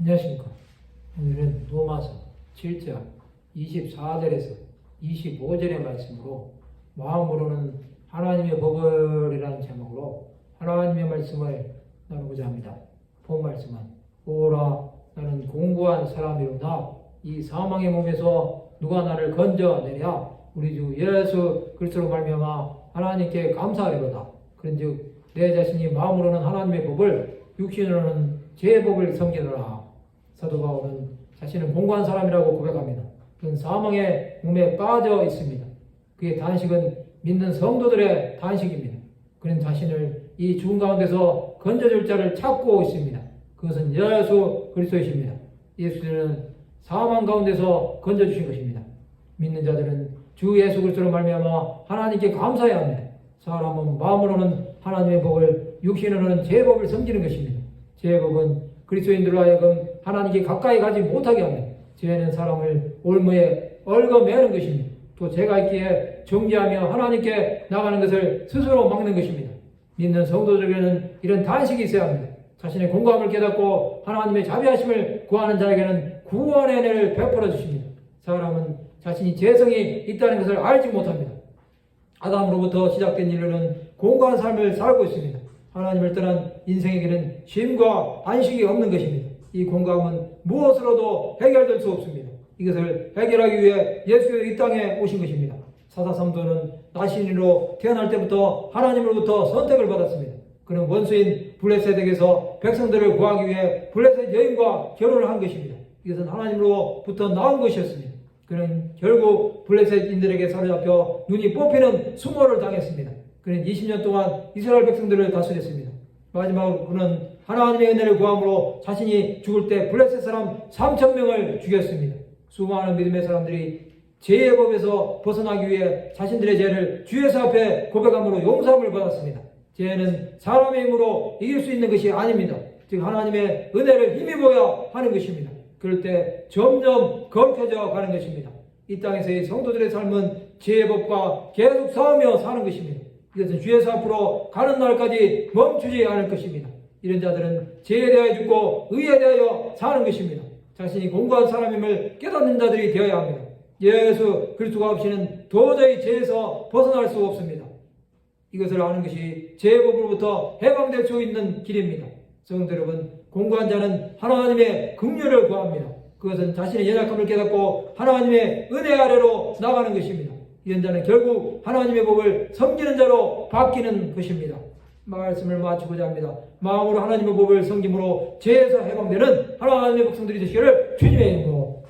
안녕하십니까. 오늘은 로마서 7장 24절에서 25절의 말씀으로 마음으로는 하나님의 법을이라는 제목으로 하나님의 말씀을 나누고자 합니다. 본 말씀은 오라 나는 공고한 사람이로다 이 사망의 몸에서 누가 나를 건져내랴 우리 주 예수 그리스도로 말미암아 하나님께 감사하리로다. 그런즉 내 자신이 마음으로는 하나님의 법을 육신으로는 제 법을 섬기노라. 사도 바울은 자신은 공고한 사람이라고 고백합니다. 그는 사망의 몸에 빠져 있습니다. 그의 단식은 믿는 성도들의 단식입니다. 그는 자신을 이 죽음 가운데서 건져줄 자를 찾고 있습니다. 그것은 예수 그리스도이십니다. 예수는 사망 가운데서 건져주신 것입니다. 믿는 자들은 주 예수 그리스도로 말미암아 하나님께 감사해야 합니다. 사람은 마음으로는 하나님의 법을 육신으로는 제 법을 섬기는 것입니다. 제 법은 그리스도인들로 하여금 하나님께 가까이 가지 못하게 합니다. 죄는 사람을 올무에 얽어매는 것입니다. 또 죄가 있기에 정죄하며 하나님께 나가는 것을 스스로 막는 것입니다. 믿는 성도들에게는 이런 단식이 있어야 합니다. 자신의 공감을 깨닫고 하나님의 자비하심을 구하는 자에게는 구원의 은혜를 베풀어 주십니다. 사람은 자신이 죄성이 있다는 것을 알지 못합니다. 아담으로부터 시작된 인류는 공고한 삶을 살고 있습니다. 하나님을 떠난 인생에게는 쉼과 안식이 없는 것입니다. 이 공감은 무엇으로도 해결될 수 없습니다. 이것을 해결하기 위해 예수께서 이 땅에 오신 것입니다. 사사삼도는 나신인으로 태어날 때부터 하나님으로부터 선택을 받았습니다. 그는 원수인 블레셋에게서 백성들을 구하기 위해 블레셋 여인과 결혼을 한 것입니다. 이것은 하나님으로부터 나온 것이었습니다. 그는 결국 블레셋인들에게 사로잡혀 눈이 뽑히는 수모를 당했습니다. 그는 20년 동안 이스라엘 백성들을 다스렸습니다. 마지막으로 그는 하나님의 은혜를 구함으로 자신이 죽을 때 블레셋 사람 3,000명을 죽였습니다. 수많은 믿음의 사람들이 죄의 법에서 벗어나기 위해 자신들의 죄를 주 예수 앞에 고백함으로 용서함을 받았습니다. 죄는 사람의 힘으로 이길 수 있는 것이 아닙니다. 즉 하나님의 은혜를 힘입어야 하는 것입니다. 그럴 때 점점 거룩해져 가는 것입니다. 이 땅에서의 성도들의 삶은 죄의 법과 계속 싸우며 사는 것입니다. 이것은 주 예수 앞으로 가는 날까지 멈추지 않을 것입니다. 이런 자들은 죄에 대하여 죽고 의에 대하여 사는 것입니다. 자신이 공고한 사람임을 깨닫는 자들이 되어야 합니다. 예수 그리스도가 없이는 도저히 죄에서 벗어날 수 없습니다. 이것을 아는 것이 죄의 법으로부터 해방될 수 있는 길입니다. 성도 여러분, 공고한 자는 하나님의 긍휼을 구합니다. 그것은 자신의 연약함을 깨닫고 하나님의 은혜 아래로 나가는 것입니다. 이런 자는 결국 하나님의 법을 섬기는 자로 바뀌는 것입니다. 말씀을 마치고자 합니다. 마음으로 하나님의 법을 섬김으로 죄에서 해방되는 하나님의 백성들이 되시기를 주님의 이름으로